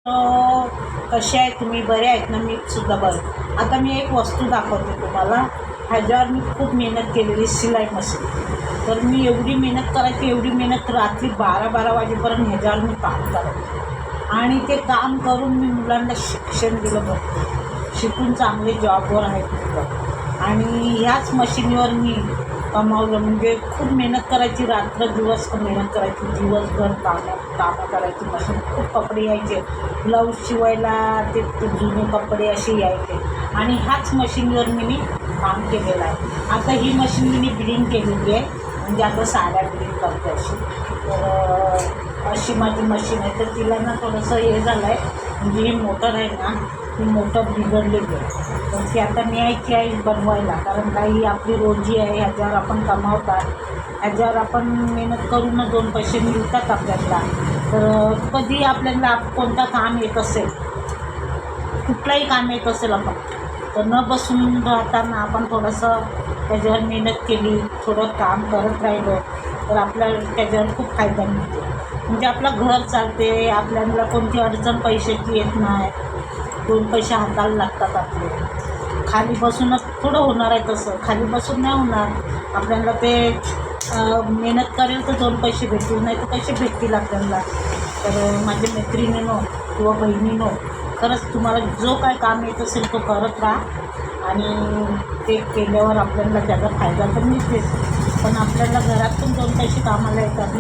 कसे आहे तुम्ही? बरे आहेत ना? मी सुद्धा बरं. आता मी एक वस्तू दाखवते तुम्हाला. ह्याच्यावर मी खूप मेहनत केलेली, शिलाई मशीन. तर मी एवढी मेहनत करायची, एवढी मेहनत रात्री 12-12 वाजेपर्यंत ह्याच्यावर मी काम करायचे. आणि ते काम करून मी मुलांना शिक्षण दिलं बघ, शिकून चांगले जॉबवर आहेत मुलं. आणि ह्याच मशीनवर मी कमावलं. म्हणजे खूप मेहनत करायची, रात्र दिवस मेहनत करायची, दिवसभर कामं करायची. मशीन खूप कपडे यायचे, ब्लाऊज शिवायला ते जुने कपडे असे यायचे. आणि ह्याच मशीनवर मी काम केलेलं आहे. आता ही मशीन मी बिडिंग केलेली आहे, म्हणजे आता साड्या बिडिंग करते अशी. तर अशी माझी मशीन आहे. तर तिला ना थोडंसं हे झालं आहे, म्हणजे ही मोटर आहे ना, ती मोटर बिघडलेली आहे. तर ती आता न्यायची आहे बनवायला, कारण काही आपली रोजी आहे, ह्याच्यावर आपण कमावतात, ह्याच्यावर आपण मेहनत करूनच 2 पैसे मिळतात आपल्याला. तर कधी आपल्याला कोणतं काम येत असेल, कुठलंही काम येत असेल आपण, तर न बसून राहताना आपण थोडंसं त्याच्यावर मेहनत केली, थोडं काम करत राहिलो, तर आपल्याला त्याच्यावर खूप फायदा मिळतो. म्हणजे आपलं घर चालते, आपल्याला कोणती अडचण पैशाची येत नाही, 2 पैसे हाताला लागतात आपले. खाली बसूनच थोडं होणार आहे तसं, खाली बसून नाही होणार. आपल्याला ते मेहनत करेल तर 2 पैसे भेटतील, नाही तर कसे भेटतील आपल्याला. तर माझ्या मैत्रिणीनो किंवा बहिणीनो, खरंच तुम्हाला जो काय काम येत असेल तो करत राहा. आणि ते केल्यावर आपल्याला त्याचा फायदा तर मिळतेच, पण आपल्याला घरात पण 2 पैसे कामाला येतात.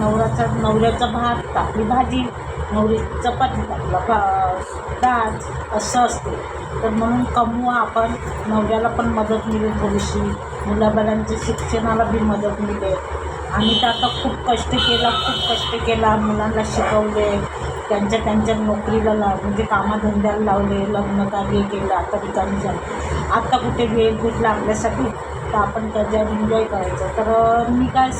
नवऱ्याचा भात आपली भाजी, नवरी चपाती आपला डाळ, असं असते. तर म्हणून कमवा आपण, नवऱ्याला पण मदत मिळेल थोडीशी, मुलाबाळांच्या शिक्षणाला बी मदत मिळेल. आम्ही तर आता खूप कष्ट केला, मुलांना शिकवले, त्यांच्या नोकरीला म्हणजे कामाधंद्याला लावले, लग्न कार्य केलं. आता रिकामी झाली, आता कुठे वेळ भेटला आपल्यासाठी, तर आपण त्याच्यावर एन्जॉय करायचं. तर मी काय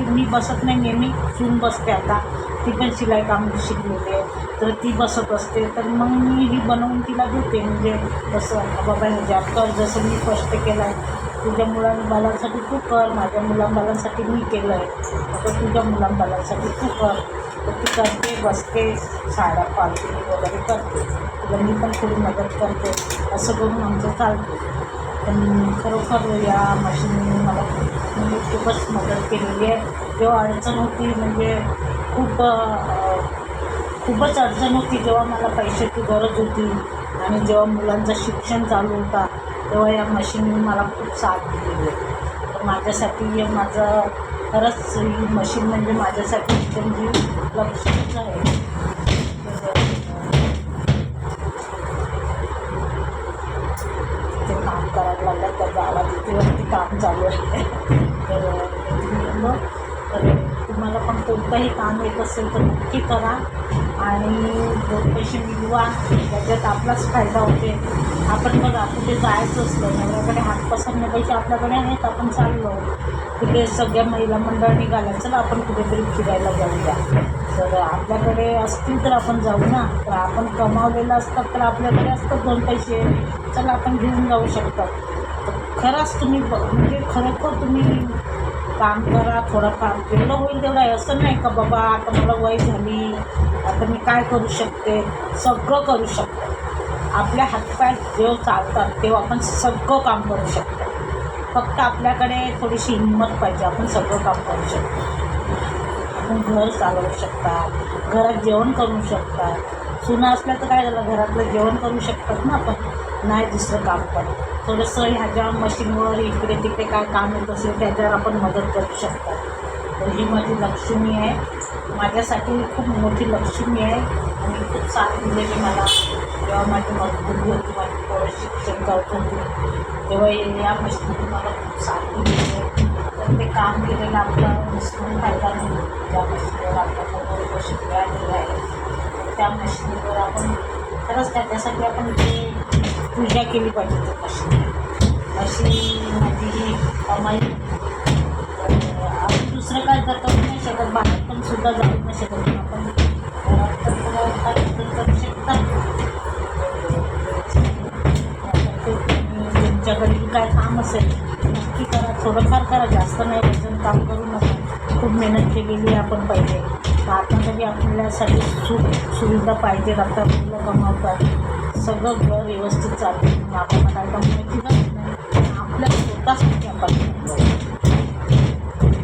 मी बसत नाही, नेहमी सून बसते. आता ती पण शिलाई काम शिकलेली आहे, तर ती बसत असते. तर मग मी ही बनवून तिला देते, म्हणजे कसं बाबा ह्याच्यात कर, जसं मी कष्ट केलं आहे, तुझ्या मुलांबाळांसाठी तू कर, माझ्या मुलांबाळांसाठी मी केलं आहे, आता तुझ्या मुलांबाळांसाठी तू कर. तर ती करते, बसते, साड्या पालती वगैरे करते, तुला मी पण थोडी मदत करते. असं करून आमचं चालते. पण खरोखर या मशीनने मला म्हणजे खूपच मदत केलेली आहे. जेव्हा अडचण होती, म्हणजे खूपच अडचण होती, जेव्हा मला पैशाची गरज होती आणि जेव्हा मुलांचं शिक्षण चालू होता, तेव्हा या मशीनने मला खूप साथ दिलेली आहे. तर माझ्यासाठी माझं खरंच ही मशीन म्हणजे माझ्यासाठी म्हणजे लक्षच आहे. ते काम करायला लागलं, त्या गावात तिथे काम चालू आहे. तर तुम्हाला पण कोणतंही काम येत असेल तर नक्की करा आणि 2 पैसे मिळवा, त्याच्यात आपलाच फायदा होते. आपण बघा, कुठे जायचं असलं, नवऱ्याकडे हात पसरण्यापेक्षा आपल्याकडे आहेत, आपण चाललो कुठे, सगळ्या महिला मंडळ निघाल्या, चला आपण कुठेतरी फिरायला जाऊया. तर आपल्याकडे असतील तर आपण जाऊ ना. तर आपण कमावलेलं असतात, तर आपल्याकडे असतात 2 पैसे, चला आपण घेऊन जाऊ शकतात. तर खरंच तुम्ही म्हणजे खरोखर तुम्ही काम करा, थोडंफार जेवढं होईल तेवढं आहे. असं नाही का बाबा आता मला वय झाली, आता मी काय करू शकते, सगळं करू शकतो. आपल्या हातपाय जेव्हा चालतात तेव्हा आपण सगळं काम करू शकतो. फक्त आपल्याकडे थोडीशी हिंमत पाहिजे, आपण सगळं काम करू शकतो. आपण घर चालवू शकतात, घरात जेवण करू शकतात. सुना असल्या तर काय झालं, घरातलं जेवण करू शकतात ना आपण, नाही दुसरं काम पण. थोडंसं ह्याच्या मशीनवर इकडे तिकडे काय काम येत असेल त्याच्यावर आपण मदत करू शकतात. तर ही माझी लक्ष्मी आहे, माझ्यासाठी खूप मोठी लक्ष्मी आहे. आणि खूप साथ दिलेली मला. जेव्हा माझी मजबुरी होती, माझी थोडं शिक्षण करत होती, तेव्हा या मशीनने मला खूप साथ दिलेली आहे. तर ते काम केलेलं आपलं विसरून फायदा नाही. त्या मशीनवर आपल्याला बरोबर शिकवायला आहे, त्या मशीनवर आपण खरंच त्याच्यासाठी आपण ते पूजा केली पाहिजे. ते मशीन अशी माझी ही कमाई. आपण दुसरं काय करता नाही शकत, बाहेर पण सुद्धा जाऊ नाही शकत, आपण घरात तर करू शकतात. तुमच्याकडे काय काम असेल नक्की करा, थोडंफार करा, जास्त नाही, वजन काम करू नका. खूप मेहनत केलेली आहे आपण पहिले. तर आता तरी आपल्यासाठी सुविधा पाहिजे. आता मुलं कमावतात, सगळं घर व्यवस्थित चालतं. आपण काय तर माहिती नाही, आपल्या स्वतःसाठी आपण